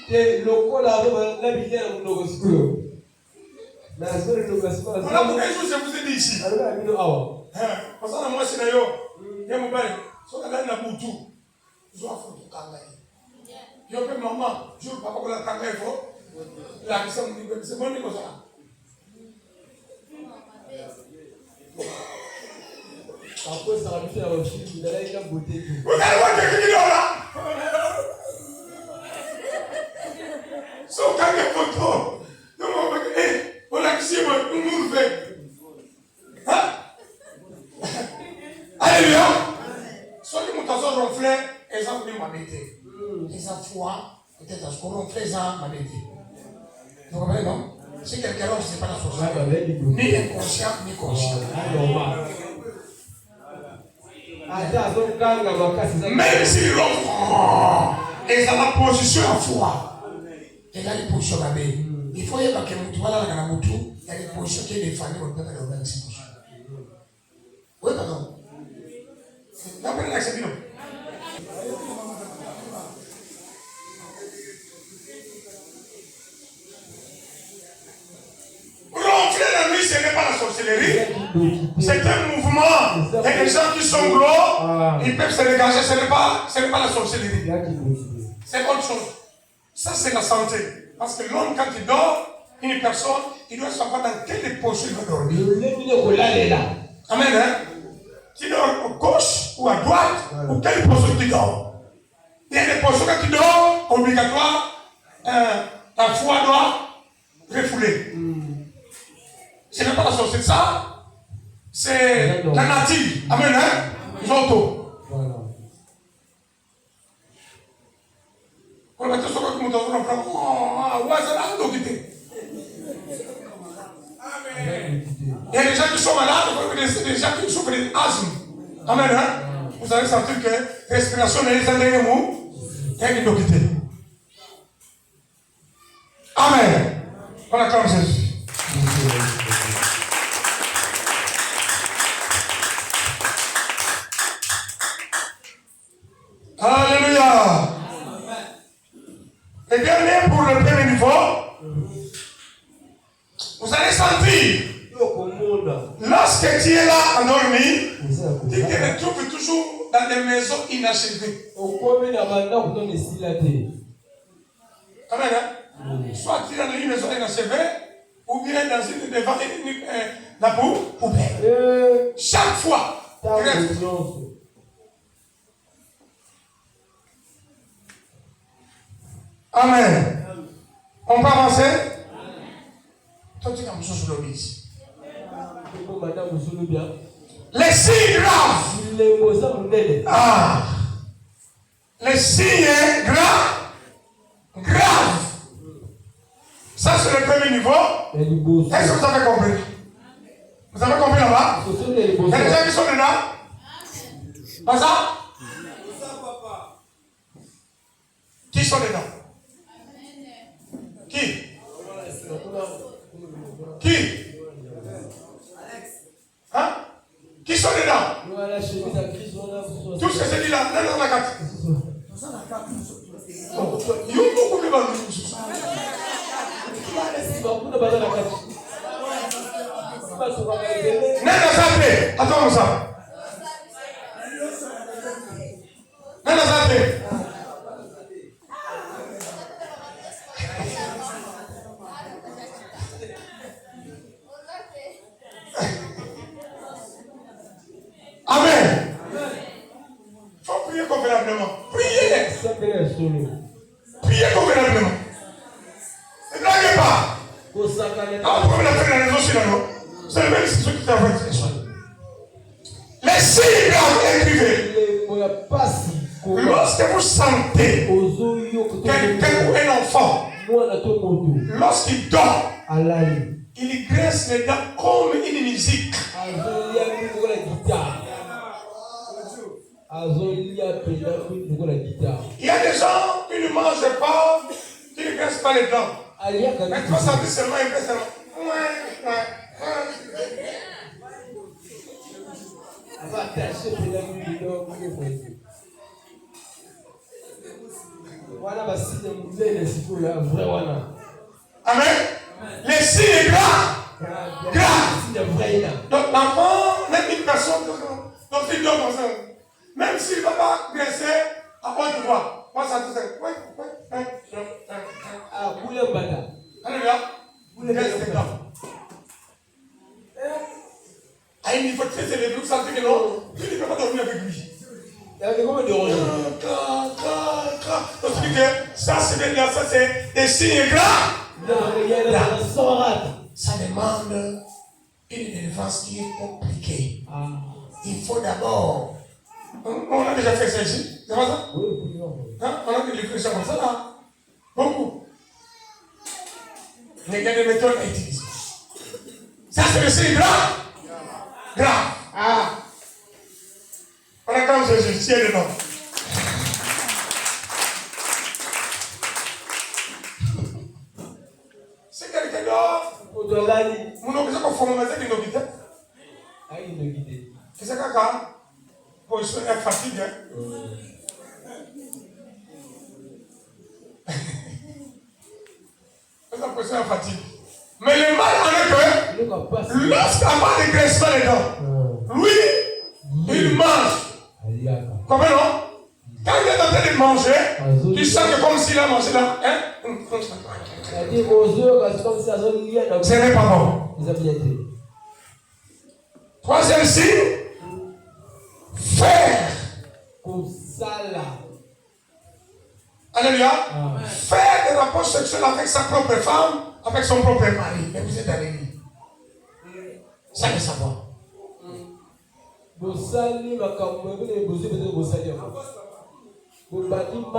Et le col là, la bière, on le reçoit. Mais à ce moment-là, voilà pourquoi je vous ai dit ici. Parce que moi, c'est d'ailleurs, il y a mon père, son gars n'a pas tout. Je dois faire tout kangaï. Je peux maman, je ne veux pas que la kangaï faut. La mission c'est bon, comme ça. Après, ça va me faire aussi, il a une beauté. Vous allez voir quelqu'un qui dort là. Son kangaï photo. Non, on a dit, on nous fait. Hein? Alléluia. Soit que mon tasseur ronflait, ils ont pris ma mété. Ils ont foi, peut-être à ce qu'on ronflait, ils ont ma mété. Vous comprenez, non? Si quelqu'un ronfle, ce n'est pas la société. Ni inconscient, ni conscient. Même s'ils ronflent, ils ont la position à foi. Il a des positions à baie. Il faut y avoir que tu vas là dans la moto, il y a des positions qui sont défendues au peuple de l'organisation. Oui, pardon. D'après l'accepter. Ronfler la nuit, ce n'est pas la sorcellerie. C'est un mouvement. Et les gens qui sont gros, ils peuvent se dégager. Ce n'est pas la sorcellerie. C'est autre chose. Ça, c'est la santé. Parce que l'homme, quand il dort, une personne, il doit savoir dans quelle position il va dormir. Amen. Hein? Tu dors à gauche ou à droite, ou quelle position tu dors. Il y a des positions quand tu dors, obligatoire, ta foi doit refouler. Ce n'est pas la sorcellerie, ça, c'est la nature. Amen. Hein? Zoto. Il y a des gens qui sont malades, des gens qui souffrent d'asthme. Amen. Hein? Vous allez sentir que respiration n'est pas derrière vous. Il y a une docité. Amen. On acclame Jésus. Alléluia. Et dernier pour le premier niveau, vous allez sentir, lorsque tu es là endormi, tu te retrouves toujours dans des maisons inachevées. Amen. Hein? Soit tu es dans une maison inachevée, ou bien dans une devant la poubelle. Chaque fois, tu restes. Amen. On peut avancer? Toi, tu as un sur le bis. Les signes graves. Ah. Les signes graves. Ça, c'est le premier niveau. Est-ce que vous avez compris? Vous avez compris là-bas? Il y a des gens qui sont dedans. Pas ça? Qui sont dedans? Qui? Hein? Qui sont dedans? Tout ce que c'est dit là, dans la carte. Il y a beaucoup de balles. Nena Zate, attends ça. Nena Zate. Amen. Il faut prier convenablement. Priez. Priez convenablement. Ne blaguez pas. Ah, pourquoi vous l'avez fait dans les autres là, non? C'est le même ce qui t'a fait. Les signes graves écrivez. Lorsque vous sentez quelqu'un ou un enfant, lorsqu'il dort, il graisse les dents comme une musique. Il y a des gens qui ne mangent pas, qui ne graissent pas les dents. Mais tu vas sentir seulement un peu seulement. Amen. Les signes gras. Donc l'enfant, même une personne, donc il dort dans un. Même s'il ne va pas graisser à haute voix. Moi, ça tout ça. Alléluia. À un niveau très élevé, vous sentez que non, tu ne peux pas dormir avec lui. Donc tu dis que ça c'est des signes gras. Ça demande une délivrance qui est compliquée. Il faut d'abord. On a déjà fait ça ici. C'est pas ça? Oui. Hein? On a délivré ça comme ça là. Beaucoup. Mais il y a des méthodes à utiliser. Ça c'est le signe grave. On a comme Jésus, tiens le nom. C'est quelqu'un d'autre. Mon nom, c'est qu'on forme une novité. C'est ça caca. Position est fatigue. C'est la position est fatigue. Mais le mal en est que lorsqu'il n'y a pas de graissement dedans, lui, il mange. Comment non? Quand il est en train de manger, tu sens que comme s'il a mangé là. Hein? Ce n'est pas bon. Troisième signe, faire. Alléluia. Faire des rapports sexuels avec sa propre femme, avec son propre mari. Mais vous êtes avec lui. Ça le savoir.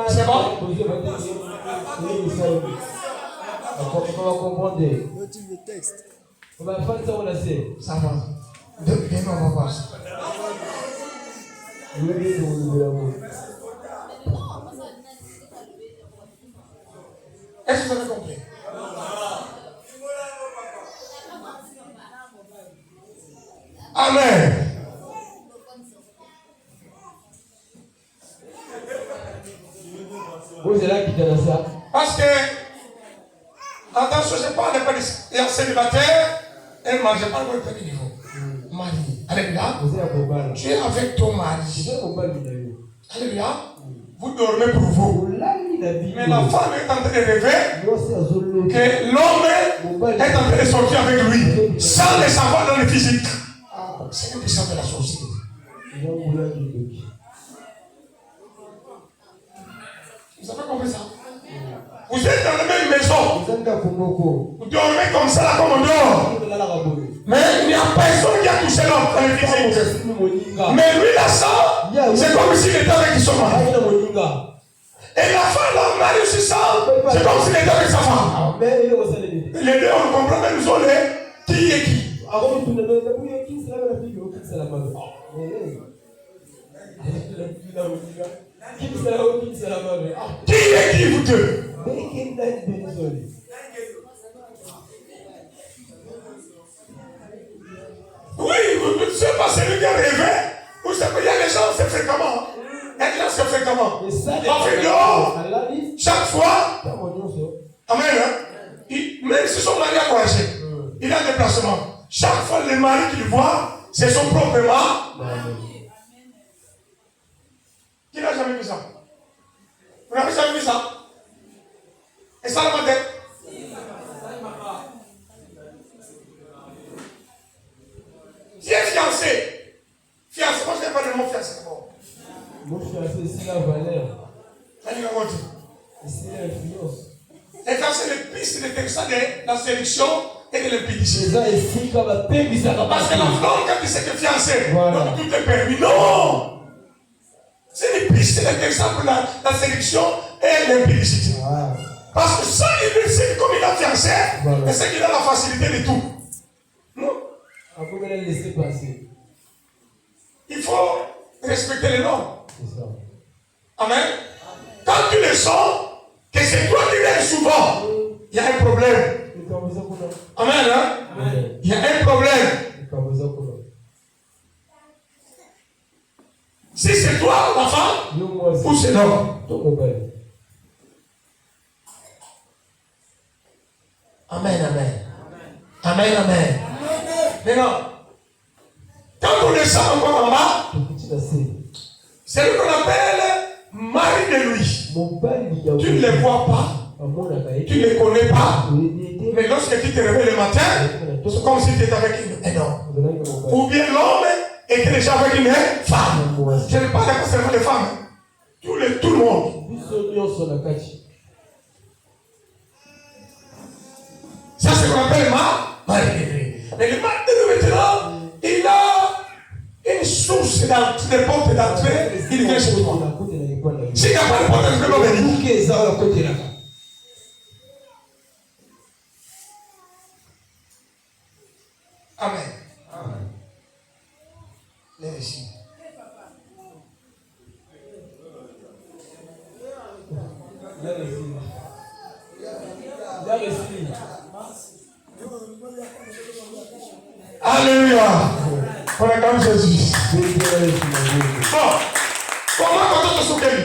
C'est bon? On va comprendre. Le texte. On va faire ça, on l'a fait. Ça va. Demain, on va voir ça. Est-ce que vous avez compris? Amen. Vous êtes là qui donne ça. Parce que, attention, je parle de il y a célibataire et moi, je parle de premier niveau. Mari. Alléluia. Tu es avec ton mari. Alléluia. Vous dormez pour vous. Mais la femme est en train de rêver que l'homme est en train de sortir avec lui sans le savoir dans le physique. C'est une puissance de la sorcellerie. Vous avez compris ça? Vous êtes dans la même maison. Vous dormez comme ça, là, comme on dort. Mais il n'y a personne qui a touché l'homme dans le physique. Mais lui, là, ça, c'est comme s'il était avec son mari. Et la femme, la mari aussi, ça, c'est comme s'il était avec sa femme. Les deux, on comprend, mais nous, on est qui est qui. Qui est qui, vous deux? Oui, vous ne savez pas, c'est lui qui a rêvé. Vous savez, il y a des gens, c'est fréquemment. Il y a des gens, c'est fréquemment. On fait dehors, chaque fois. Amen. Même si son mari a couragé, il a un déplacement. Chaque fois, le mari qu'il voit, c'est son propre mari. Qui n'a jamais vu ça? Vous n'avez jamais vu ça? Et ça, la tête. Qui est fiancé? Fiancé, moi je n'ai pas de mot fiancé d'abord. Mon fiancé, c'est la valeur. C'est le piste de texte de la sélection et de l'impédition. Parce que la femme, quand il sait que fiancé, donc tout est permis. Non! C'est le piste de texte pour la sélection et l'impédicité. Parce que ça, il sait comme il a fiancé, il sait qu'il a la facilité de tout. Non? Il faut respecter les normes. Amen. Quand tu le sens, que c'est toi qui règles souvent, il y a un problème. Amen. Hein? Il y a un problème. Si c'est toi, la femme, ou c'est l'homme. Amen, amen. Amen, amen. Maintenant, quand on descend encore en bas, c'est ce qu'on appelle mari de lui. Tu ne les vois pas, tu ne les connais pas, mais lorsque tu te réveilles le matin, c'est comme si tu étais avec un homme. Ou bien l'homme était déjà avec une femme. Je ne parle pas seulement des femmes, tout le monde. Ça, c'est ce qu'on appelle mari de lui. Mais le mari de lui maintenant, il a une source d'entrée, des portes d'entrée, il vient chez toi. S'il n'y a pas de porte d'entrée, il va venir. Amen. Amen. Lève ici. Alléluia. On a comme Jésus. Bon. Comment on te souquer?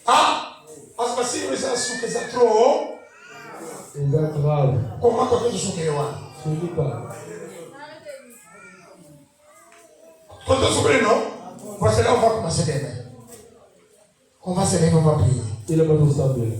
Ah? Parce que si vous êtes souqué, c'est trop haut. Comment on te souquer? Quand on souquer, non? Voici là, on va commencer demain. On va se lever, on va prier. Il a pas tout semblé.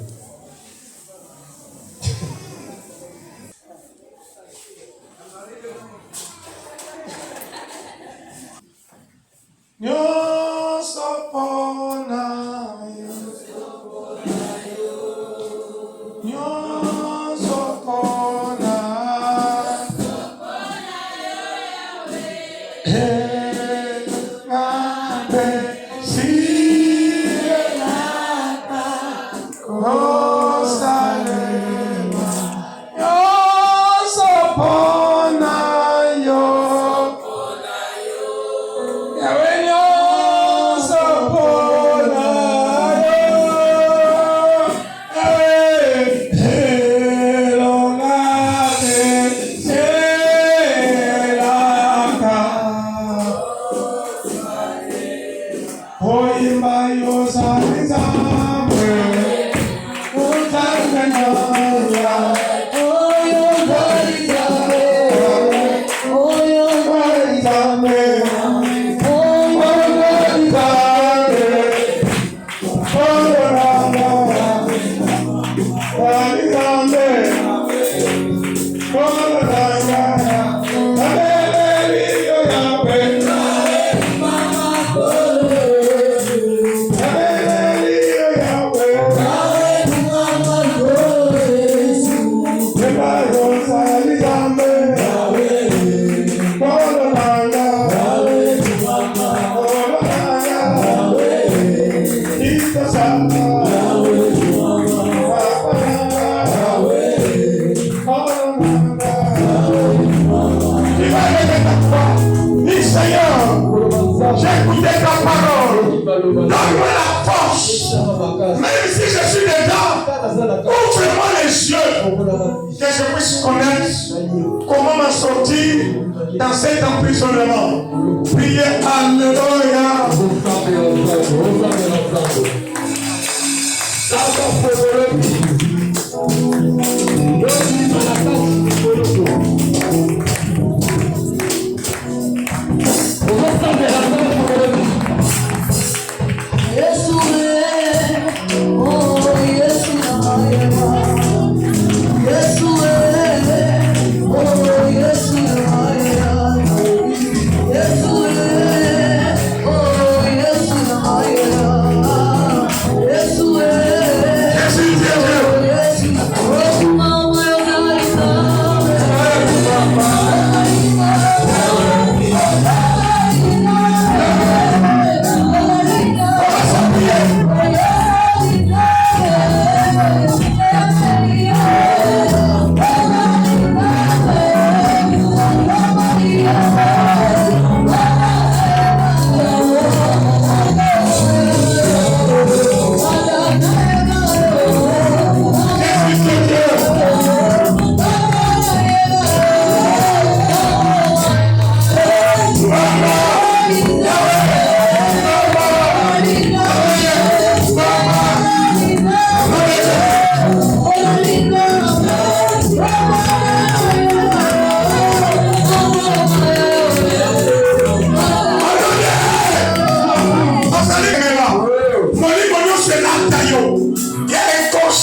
Dans cet emprisonnement, priez Alléluia.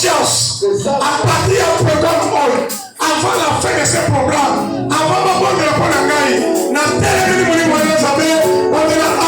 conscience à partir du programme avant la fin de ce programme, avant ma bonne réponse à Gaï, na télé de mon moyen saber, on est là,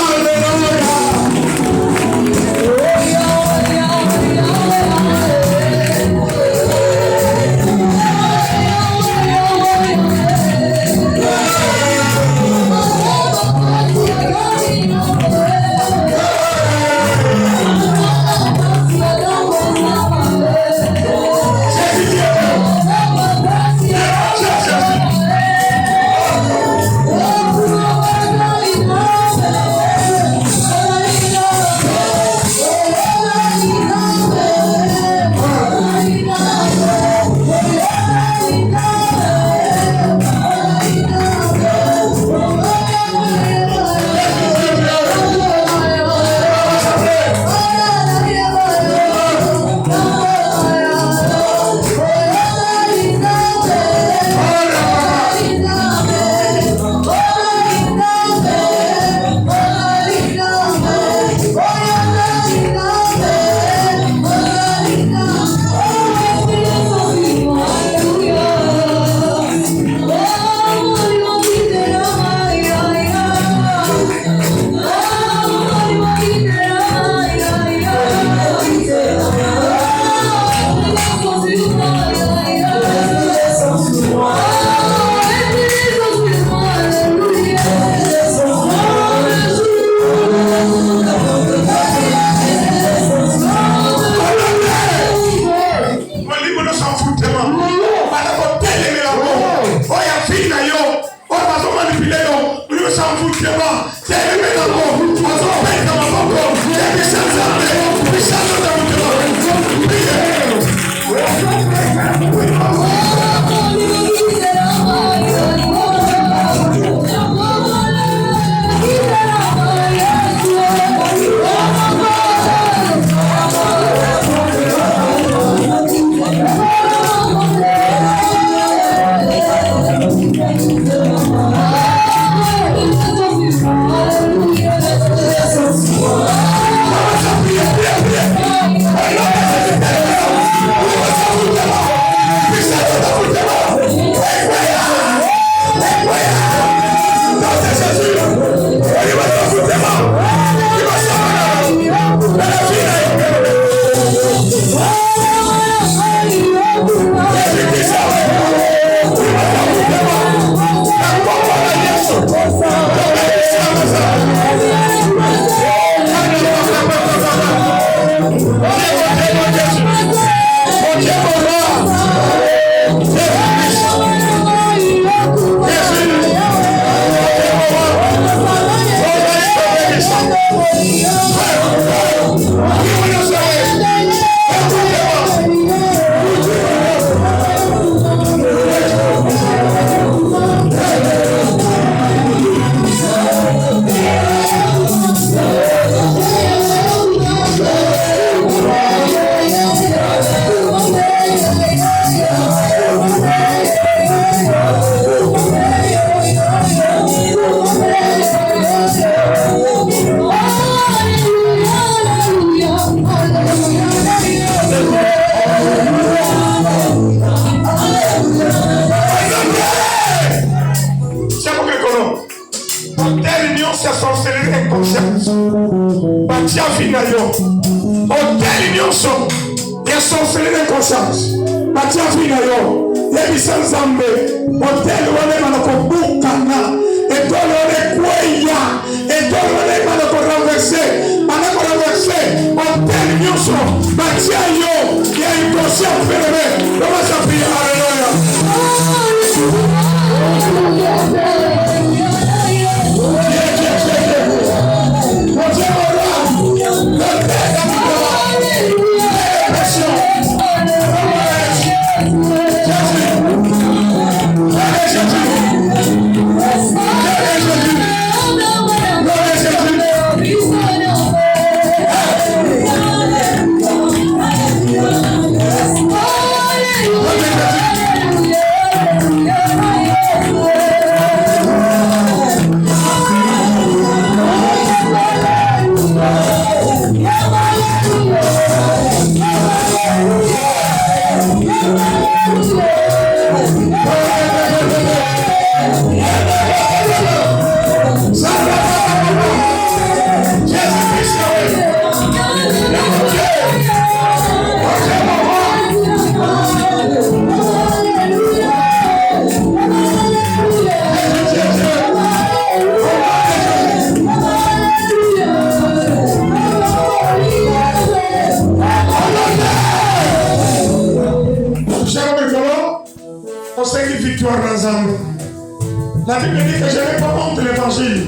La Bible dit que je n'ai pas honte de l'évangile,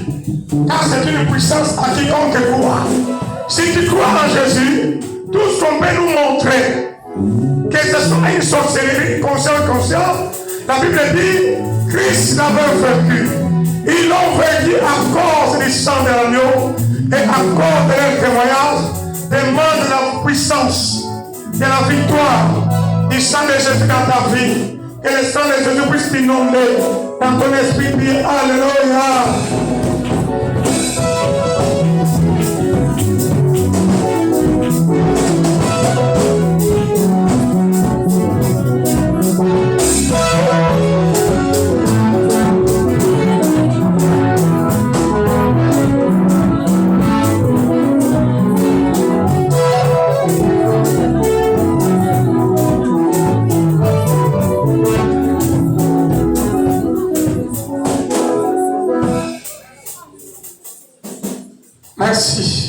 car c'est une puissance à quiconque croit. Si tu crois en Jésus, tout ce qu'on peut nous montrer, que ce soit une sorcellerie, conscient, la Bible dit Christ l'avait vaincu. Ils l'ont vaincu à cause du sang de l'agneau et à cause de leur témoignage, demande la puissance de la victoire du sang de Jésus dans ta vie. Que le sang de Jésus puisse t'inonder dans ton esprit. Alléluia.